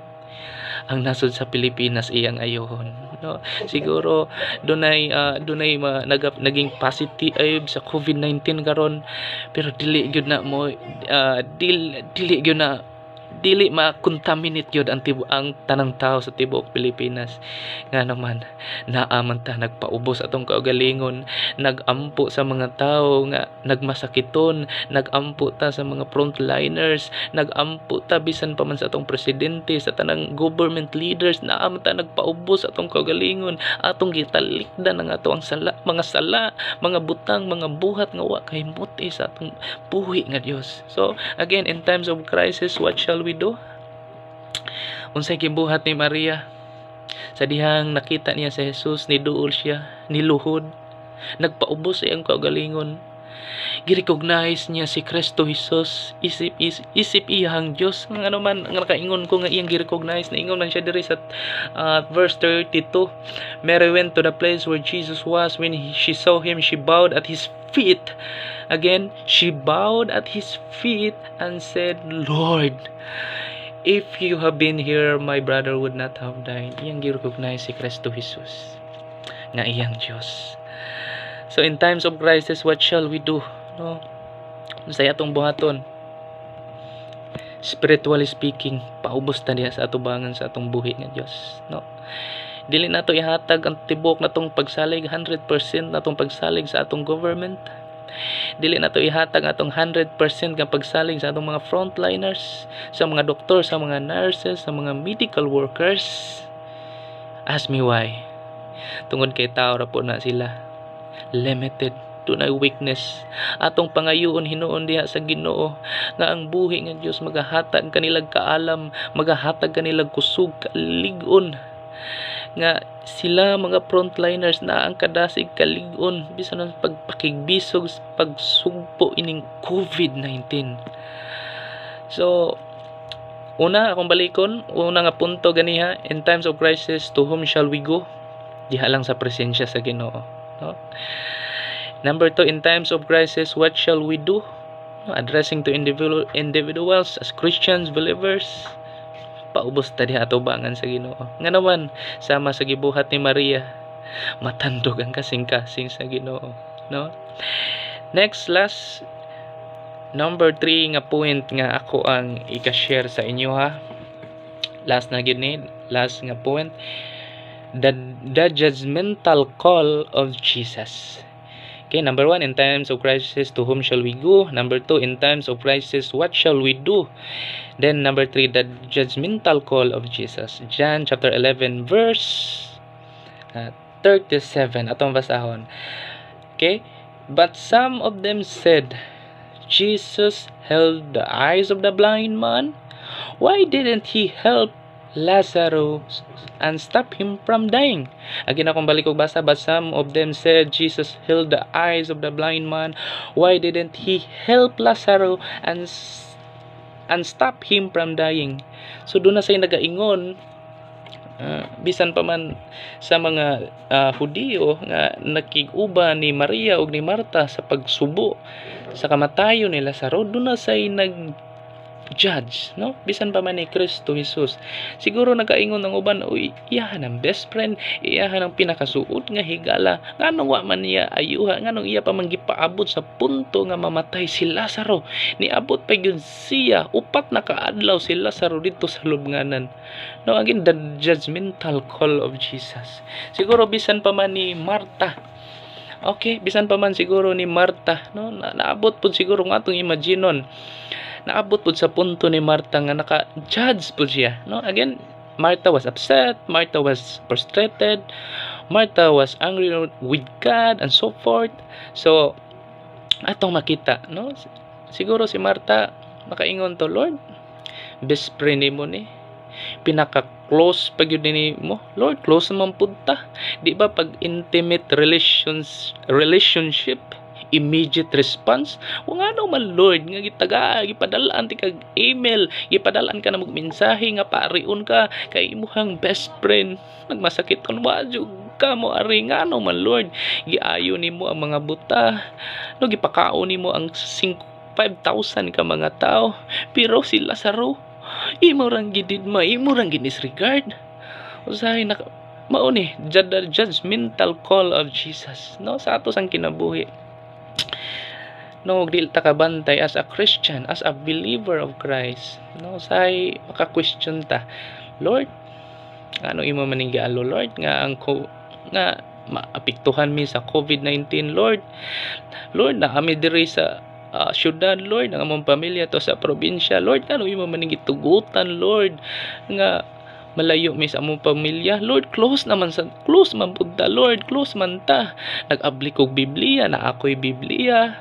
ang nasod sa Pilipinas iyang ayohon, no? Siguro dunay naging positive sa COVID-19 karon, pero dili gyud na mo dili gyud na dili ma-contaminate yun ang tanang tao sa tibuok Pilipinas. Nga naman, naaman ta nagpaubos atong kaugalingon, nagampo sa mga tao nga nagmasakiton, nagampo ta sa mga frontliners, nagampo ta bisan pa man sa atong presidente, sa tanang government leaders, naaman ta nagpaubos atong kaugalingon, atong gitalikdan ang ato ang mga sala, mga butang, mga buhat nga wa kay muti sa atong buhi nga Dios. So again, in times of crisis, what shall we do? Unsay gibuhat ni Maria sa dihang nakita niya si Jesus, niduol siya, niluhod, nagpaubos sa iyang kaugalingon, girecognize niya si Kristo Jesus, isip iyang Dios. Nga naman ang nakaingon ko nga iyang girecognize, naingon man siya diri sa verse 32. Mary went to the place where Jesus was. When she saw him, she bowed at his feet. Again, she bowed at his feet and said, Lord, if you have been here, my brother would not have died. Iyang girecognize si Kristo Jesus nga iyang Dios. So in times of crisis, what shall we do? No? Sa atong buhaton, spiritually speaking, paubos ta diha sa atubangan sa atong buhi nga Dios. No? Dili nato ihatag ang tibok natong pagsalig 100% natong pagsalig sa atong government. Dili nato ihatag atong 100% nga pagsalig sa atong mga frontliners, sa mga doktor, sa mga nurses, sa mga medical workers. Ask me why. Tungod kay tao ra po na sila, limited, dunay weakness. Atong pangayoon hinuon diha sa Ginoo nga ang buhi nga Dios magahatag kanilag kaalam, magahatag kanilag kusog, kalig-on, nga sila mga frontliners na ang kadasig kalig-on bisan ang pagpakigbisog, pagsugpo ining COVID-19. So una akong balikon, una nga punto ganiha, in times of crisis, to whom shall we go? Diha lang sa presensya sa Ginoo. No? Number 2, in times of crisis, what shall we do? Addressing to individuals as Christians, believers, paubos ta diha atubangan sa Ginoo. Nga naman, sama sa gibuhat ni Maria, matandog ang kasing-kasing sa Ginoo. No? Next, last, number 3 nga point nga ako ang i-share sa inyo ha. Last na gini, last nga point, the judgmental call of Jesus. Okay, number 1, in times of crisis, to whom shall we go? Number 2, in times of crisis, what shall we do? Then number 3, the judgmental call of Jesus. John chapter 11 verse 37. Atong basahon. Okay? But some of them said, Jesus held the eyes of the blind man. Why didn't he help Lazarus and stop him from dying? Again akong balik og basa, but some of them said Jesus healed the eyes of the blind man. Why didn't he help Lazarus and stop him from dying? So doon na say nagaingon, bisan pa man sa mga Hudiyo nga nakig-uban ni Maria ug ni Marta sa pagsubo sa kamatayon ni Lazaro, doon na say judge, no? Bisan pa man ni Kristo Jesus. Siguro nagaingon ng uban, uy, iyahan ang best friend, iyahan ang pinakasuot nga higala, nganong wa man niya ayuha, nganong iya pa man gipaabot sa punto nga mamatay si Lazaro. Niabot pa gyud siya, upat na kaadlaw si Lazaro dito sa lubnganan. No, again, the judgmental call of Jesus. Siguro bisan pa man ni Marta. Okay, bisan pa man siguro ni Marta, no? Naabot pud siguro nga atong imaginon. Naabot po sa punto ni Marta nga naka-judge po siya. No? Again, Martha was upset, Martha was frustrated, Martha was angry with God, and so forth. So, atong makita, no? Siguro si Martha makaingon to, Lord, best friend mo ni, pinaka-close pag yun ni mo, Lord, close naman punta. Di ba pag intimate relationship, immediate response, o nga naman Lord nga gipadalaan ti kag email, gipadalaan ka na magmensahe nga pariun ka kay imuhang best friend, nagmasakit kon wadyo ka mo ari, nga naman Lord giayo nimo ang mga buta, no, gipakaon nimo ang 5,000 ka mga tao, pero si Lazaro imo rang gididma, imo rang ginisregard. Usahay na mao ni judgmental call of Jesus, no, sa ato sang kinabuhi. no, dili ta kabantay as a Christian, as a believer of Christ, no, say maka-question ta, Lord, ano imo maning gialo, Lord, nga nga maapektuhan mi sa COVID-19, Lord. Lord, na kami diri sa syudad, Lord, ang among pamilya to sa probinsya, Lord, ano imo maning gitugutan, Lord, nga malayo mi sa among pamilya, Lord, close man pud ta, Lord, close man ta. Nag-abli kog Biblia, na ako'y Biblia,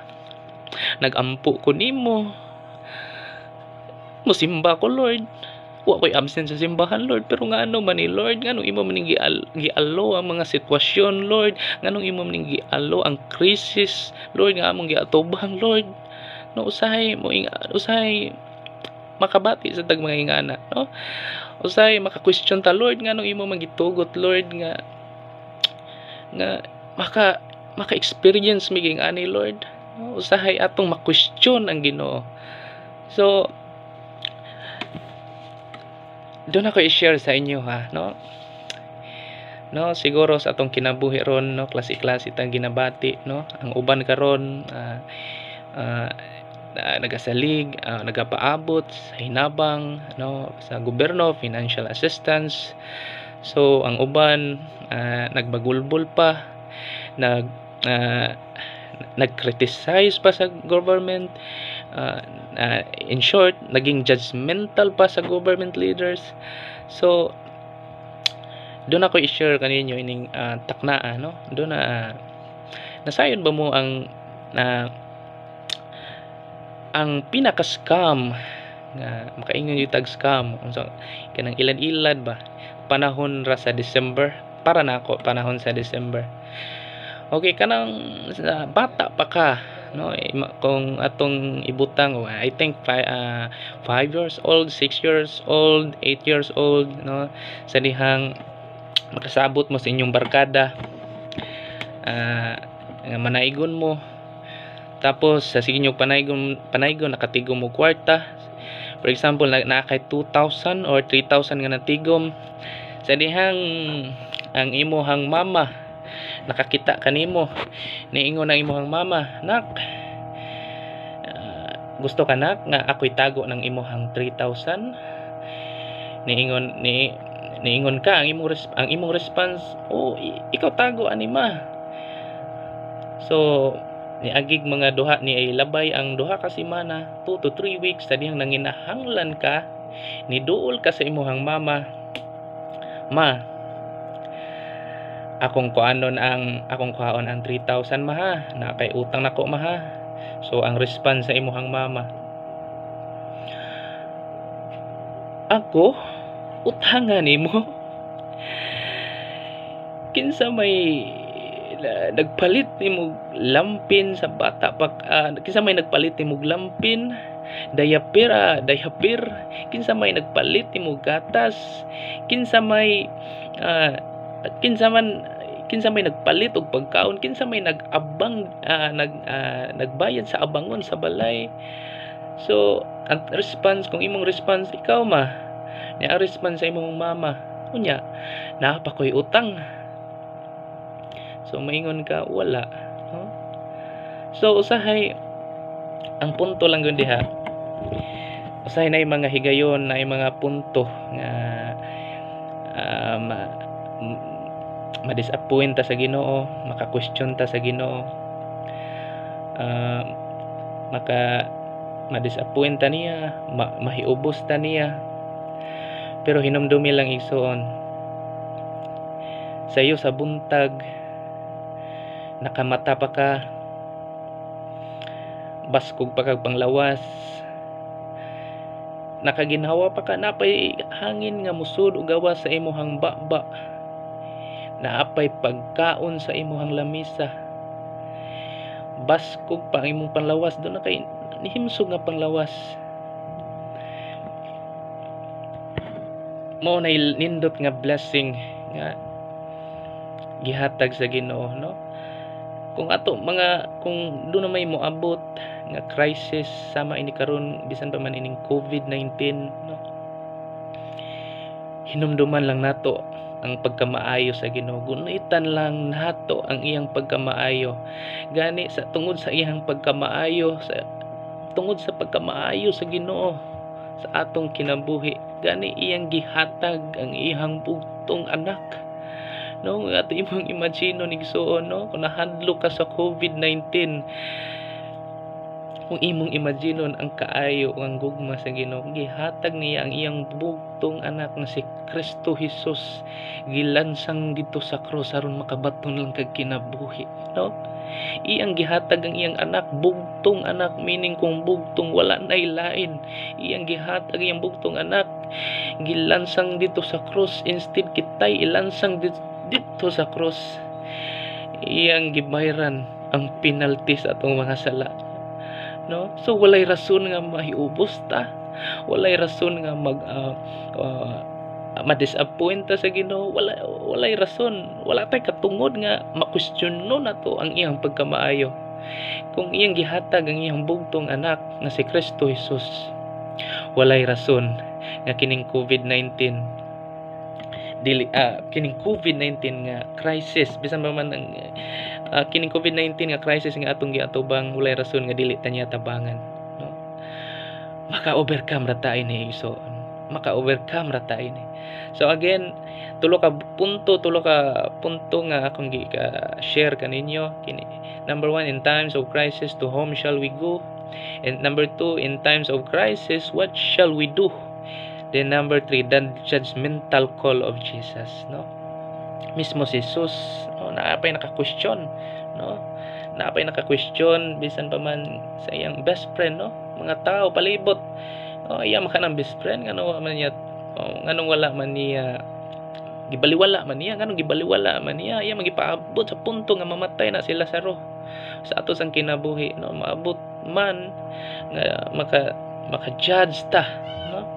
nagampo ko nimo, musimba ko, Lord. Wa ko'y absent sa simbahan, Lord, pero ngano man ni Lord, nganong imo man gialo ang mga sitwasyon, Lord, nganong imo man gialo ang krisis, Lord, nga among giatubang, Lord, no, usahay makabati sa tag mga ingana, no, usahay maka-question ta, Lord, nganong imo man gitugot, Lord, nga maka-experience mi ging ani, Lord, no? Usahay atong ma-question ang Ginoo. So doon ako i-share sa inyo, ha, no, siguro sa atong kinabuhi ron, no, klase-klase tang ginabati, no, ang uban karon nagasalig, nagapaabot sa hinabang, no, sa gobyerno, financial assistance. So ang uban nagbagulbol pa, nag-criticize pa sa government, in short, naging judgmental pa sa government leaders. So doon ako i-share kaninyo ining taknaa, no, doon nasayon ba mo ang pinaka-scam nga makaingon yung tag scam, unsa kanang ilad-ilad ba, panahon ra sa December, para nako panahon sa December. Okay, kanang bata pa ka, no, kung atong ibutang, I think 5 years old, 6 years old, 8 years old, no, sa dihang makasabot mo sa inyong barkada, nga manaigon mo, tapos sa sige inyong panaygon nakatigom mo kwarta, for example na kay 2,000 or 3,000 nga natigom, sa dihang ang imuhang mama nakakita kanimo, niingon ang imuhang mama, nak, gusto ka nak nga ako'y tago ng imuhang 3,000? Niingon ka, ang imong response, oh, ikaw tago ani ma. So niagig mga duha ni ay labay ang duha ka semana, 2 to 3 weeks, sa dihang nanginahanglan ka, niduol ka sa imuhang mama, ma, akong kuhaon ang 3,000 ma, ha, na kay utang nako ma, ha. So ang response sa imuhang mama, ako utangan nimo? Kinsa may nagpalit nimo lampin sa bata pa, kinsa may nagpalit nimo lampin, diaper, kinsa may nagpalit nimo gatas, kinsa may nagpalit og pagkaon, kinsa may nagabang nagbayad sa abangon sa balay. So ang response, kung imong response, ikaw ma, niya response sa imong mama, unya pa ko'y utang. So maingon ka, wala, no? So usahay, ang punto lang yun diha, usahay na yung mga higayon, na yung mga punto nga ma-disappoint ta sa Ginoo, maka-question ta sa Ginoo, ma-disappoint ta niya, mahiubos ta niya, pero hinumdumi lang igsoon, sa iyo sa buntag nakamata pa ka, baskog pa kag panglawas, nakaginhawa pa ka, napay hangin nga musud og gawas sa imuhang baba, naapay pagkaon sa imuhang lamisa, baskog pa ang imong panglawas, doon na kay nihimsog nga panglawas, mao na nindot nga blessing nga gihatag sa Ginoo, no? Kung doon na may moabot nga crisis sama ini karon, bisan pa man ining COVID-19, no, hinumduman lang nato ang pagkamaayo sa Ginoo. Gunitan lang nato ang iyang pagkamaayo. Gani sa tungod sa iyang pagkamaayo, tungod sa pagkamaayo sa Ginoo sa atong kinabuhi, gani iyang gihatag ang iyang bugtong anak. No, ato imong imagine ning igsoon, no, kung nahadlo ka sa COVID-19, kung imong imagine ang kaayo ang gugma sa Ginoo, gihatag niya ang iyang bugtong anak nga si Kristo Jesus, gilansang dito sa krus aron makabaton lang kag kinabuhi, no. Iyang gihatag ang iyang anak, bugtong anak, meaning kung bugtong wala nay lain. Iyang gihatag iyang bugtong anak, gilansang dito sa cross, instead kitay ilansang dito sa cross. Iyang gibayran ang penalty sa atong mga sala, no. So walay rason nga mahiubos ta, walay rason nga ma-disappoint ta sa Ginoo, walay rason, wala tay katungod nga ma-questiono nato ang iyang pagkamaayo. Kung iyang gihatag ang iyang bugtong anak nga si Kristo Jesus, walay rason nga kining COVID-19 kining COVID-19 nga crisis, bisan pa man ang kining COVID-19 nga crisis nga atong giatubang, walay rason nga dili ta niya tabangan, no. Maka-overcome ra ta ini iso, maka-overcome ra ta ini. So again, tulo ka punto nga akong share kaninyo. Number 1, in times of crisis, to whom shall we go? And number 2, in times of crisis, what shall we do? Then number 3, the judgmental call of Jesus, no. Mismo si Jesus, no, naapay naka-question, no. Naapay naka-question bisan pa man sa iyang best friend, no. Mga tao palibot, oh, iya makanang best friend ngano man niya, nganong wala man niya gibaliwala man niya, nganong gibaliwala man niya, iya magipaabot sa punto nga mamatay na si Lazaro sa ato sang kinabuhi, no. Maabot man nga maka-judge ta, no.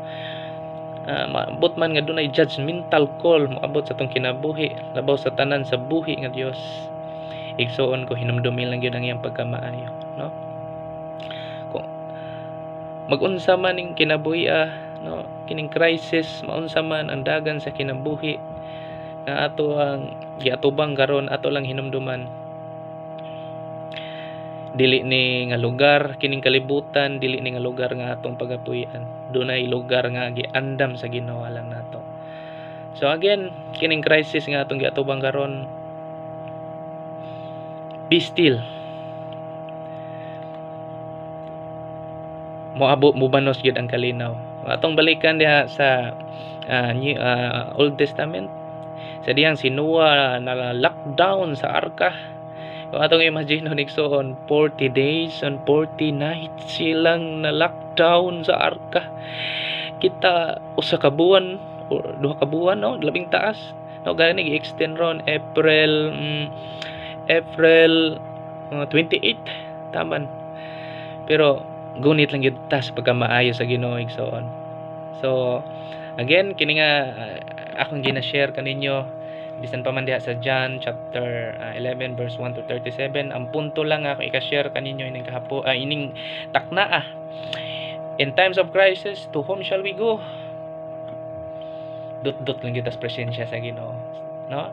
Maabot man nga dunay judgmental call, maabot sa atong kinabuhi, labaw sa tanan sa buhi nga Dios. Igsoon ko, hinumdumi lang gyud ang iyang pagkamaayo, no. Kung mag-unsa man ning kinabuhi, no, kining crisis, maunsa man ang dagan sa kinabuhi nga ato ang giatubang karon, ato lang hinumduman. Dili ni nga lugar kining kalibutan, dili ni nga lugar nga atong pagapuy-an, dunay lugar nga giandam sa Ginoo lang nato. So again, kining crisis nga atong giatubang karon, be still. Moabot mubanos gyud ang kalinaw. Atong balikan diha sa Old Testament, sa diyang si Noah na lockdown sa arka. Kung atong imagine nigsoon, 40 days and 40 nights silang na lockdown sa arka. Kita usa ka buwan o duha ka buwan, no, labing taas, no, gani gi-extend ron April 28 taman. Pero gunit lang gyud ta sa pagkamaayo sa Ginoo igsoon. So again, kini nga akong gina-share kaninyo bisan pa man diha sa John chapter 11 verse 1 to 37. Ang punto lang ako i-share kaninyo ining ining takna. In times of crisis, to whom shall we go? Dot lang gyud tas presensya sa Ginoo, no.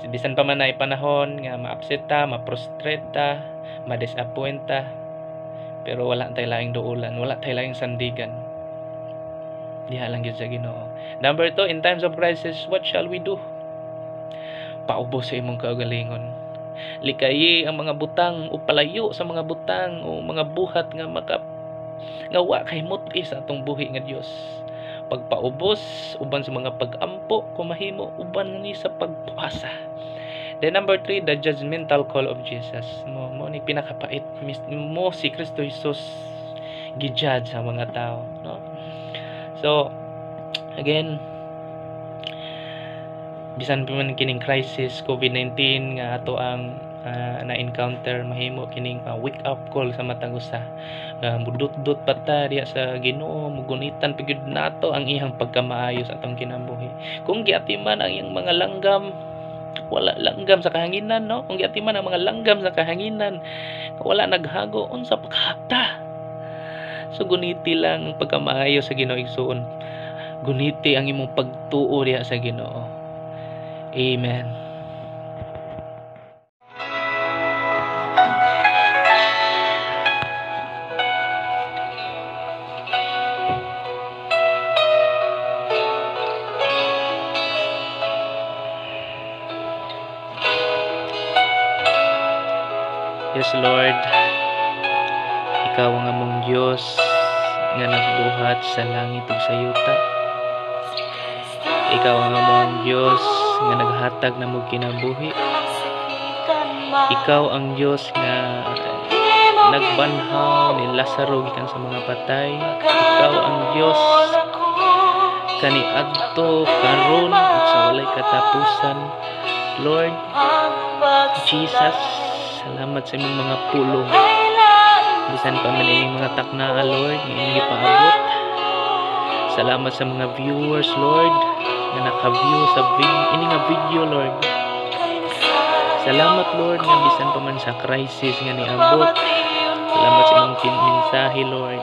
Bisan pa man na panahon nga ma-upset ta, ma-frustrate ta, ma-disappoint ta, pero wala tay laing duulan, wala tay laing sandigan, diha lang gyud sa Ginoo. Number 2, in times of crisis, what shall we do? Paubos sa imong kaugalingon, likayi ang mga butang o palayo sa mga butang o mga buhat nga wa kay muti sa atong buhi nga Dios. Pagpaubos uban sa mga pag-ampo kumahimo uban ni sa pagpuasa. Then number 3, the judgmental call of Jesus. Mo ni pinakapait mo si Kristo Jesus gi-judge sa mga tao, no. So again, bisan pa man kining crisis COVID-19 nga ato ang na-encounter, mahimo kining wake up call sa matang usa. Mudot-dot pata diya sa Ginoo, mugunitan pagud nato ang iyang pagkamaayo sa atong kinabuhi. Kung giatiman ang iyang mga langgam, wala langgam sa kahanginan, no. Kung giatiman ang mga langgam sa kahanginan, wala naghago, unsa pa kahata. So guniti lang ang pagkamaayo sa Ginoo igsoon. Guniti ang imong pagtuo diha sa Ginoo. Amen. Yes, Lord, ikaw ang among Dios nga nagbuhat sa langit ug sa yuta. Ikaw ang among Dios nga naghatag na mong kinabuhi. Ikaw ang Dios nga nagbanhaw ni Lazaro gikan sa mga patay. Ikaw ang Dios kaniadto karon ug sa walay katapusan. Lord Jesus, salamat sa imong mga pulong. Bisan pa man ining mga taknaa, Lord, nga inyong gipaabot. Salamat sa mga viewers, Lord, nga naka-view sa ini nga video, Lord. Salamat, Lord, nga bisan pa man sa crisis nga niabot. Salamat sa imong mensahe, Lord,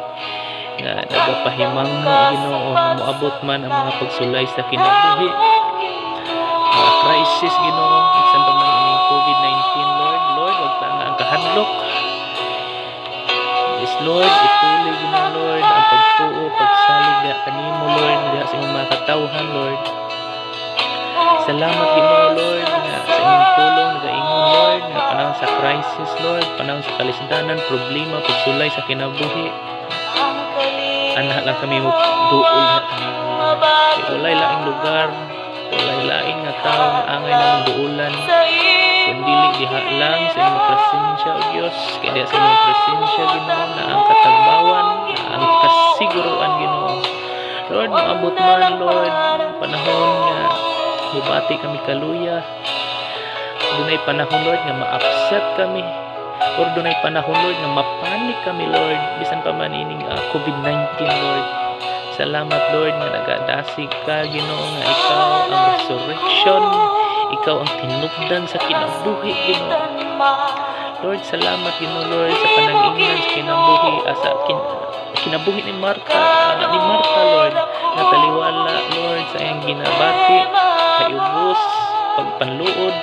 nga nagapahimang mo, Ginoo, nga moabot man ang mga pagsulay sa kinabuhi. Mga crisis, Ginoo, bisan pa man ining COVID-19, Lord. Lord, wag ta nga ang kahadlok. Yes, Lord, ituloy Ginoo, Lord, ang pagtuo, pagsalig na kanimo, Lord, diha sa imong mga katawhan, Lord. Salamat Ginoo, Lord, nga sa imong tulong nagaingon, Lord, nga panahon sa crisis, Lord, panahon sa kalisdanan, problema, pagsulay sa kinabuhi. Anak lang kami mo duol na kami mo. Walay laing lugar, walay laing nga tao nga angay na mong duulan. Kung dili diha lang sa imong presensya, O Dios, kaya diha sa imong presensya, Ginoo, na ang katagbawan, na ang kasiguruan, Ginoo. Lord, maabot man, Lord, panahon nga mubati kami kaluya. Dunay panahon, Lord, nga ma-upset kami. Or dunay panahon, Lord, nga mapanik kami, Lord, bisan pa man ining COVID-19, Lord. Salamat, Lord, nga nagadasig ka, Ginoo, nga ikaw ang resurrection, ikaw ang tinubdan sa kinabuhi, Ginoo. Lord, salamat, Ginoo, Lord, sa panag-ingnan sa kinabuhi, kinabuhi ni Marta, Lord, na taliwala, Lord, sa iyang ginabati, kayubos, pagpanluod,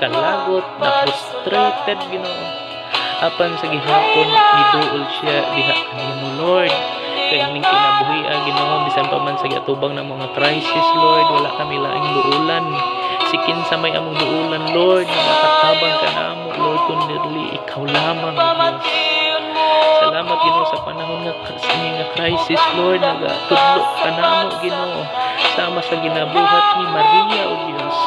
kalagot, na frustrated, Ginoo. Apan sa gihapon, giduol siya diha kanimo, Lord. Kay ining kinabuhi, Ginoo, bisan pa man sa giatubang ng mga crisis, Lord, wala kami laing duulan. Sikin sa may among duulan, Lord, nga makatabang ka namo, Lord, kundi ikaw lamang, Diyos. Salamat, Ginoo, sa panahon nga crisis, Lord, nagatudlo ka namo, Ginoo, sama sa ginabuhat ni Maria, O Diyos.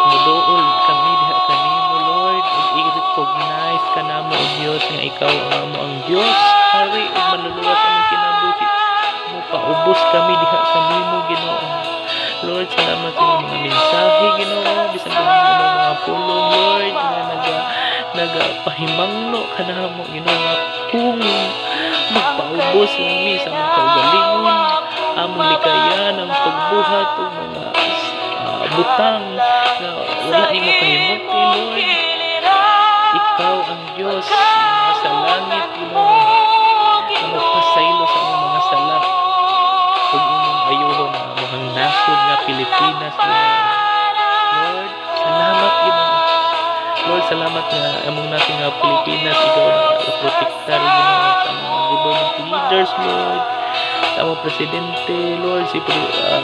Muduol kami diha kanimo, Lord, ug i-recognize ka namo, O Diyos, nga ikaw ang amo ang Diyos, hari ug manluluwas ang kinabuhi mo. Paubos kami diha kanimo, Ginoo. Lord, salamat sa mga mensahe, Ginoo, bisan pa man mga pulong, Lord, nga nagapahimangno ka namo, Ginoo, nga kung magpaubos kami sa mga kaugalingon, among likayan, ang pagbuhat ug mga butang na wala nimo kahimuti, Lord. Ikaw ang Diyos nga sa langit, Ginoo, na magpasaylo sa among mga sala ug imong ayuhon ang among nasod nga Pilipinas, Ginoo. Lord, salamat, Ginoo. Lord, salamat nga among natin nga Pilipinas, ikaw na protektar, Ginoo, sa mga government leaders, Lord, sa among presidente, Lord, si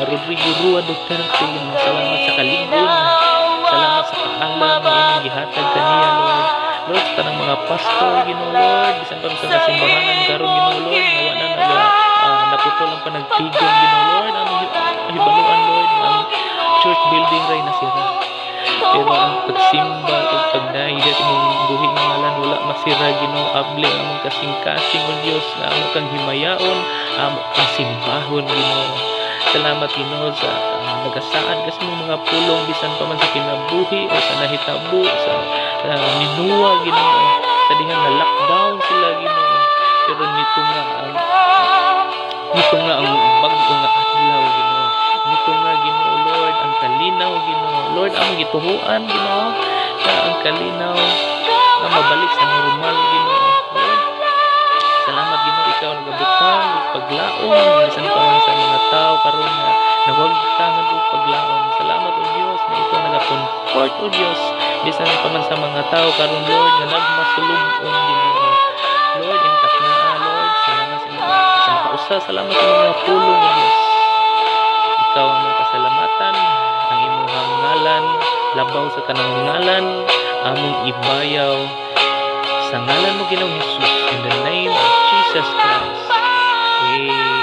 Rodrigo Rua Duterte, Ginoo. Salamat sa kaligod, salamat sa kaalam nga imong gihatag kaniya, Lord. Lord, sa tanang mga pastor, Ginoo, Lord, bisan pa sa kasimbahanan karon, Ginoo, Lord, nga wala naputol ang panagtigom, Ginoo, Lord, ang hibaluan, Lord, ang church building ray nasira. Pero ang pagsimba ug pagdahiya sa imong buhi nga ngalan wala masira, Ginoo. Abli ang among kasing-kasing, O Dios, nga amo kang himayaon, amo kang simbahon, Ginoo. Salamat, Ginoo, sa nagasaad kasi mga pulong bisan pa man sa kinabuhi o sa nahitabo sa minua, Ginoo, sa dihang na lockdown sila, Ginoo. Pero nito nga ang bag-o nga adlaw, Ginoo. Nito nga, Ginoo, Lord, ang kalinaw, Ginoo. Lord, among gituhuan, Ginoo, na ang kalinaw na mabalik sa normal, Ginoo. Lord, salamat, Ginoo, ikaw nagabutang ug paglaom bisan pa man sa mga tao karon nga nawagtangan ug paglaom. Salamat, O Dios, support o Dios bisan pa man sa mga tao karon Lord nga nagmasulubon Ginoo. Lord intak na Lord salamat sa makausa salamat sa mga pulong o Dios. Ikaw ang mga pasalamatan ang imong ngalan labaw sa tanang ngalan among ibayaw sa ngalan mo Ginoong Hesus in the name of Jesus Christ. Amen.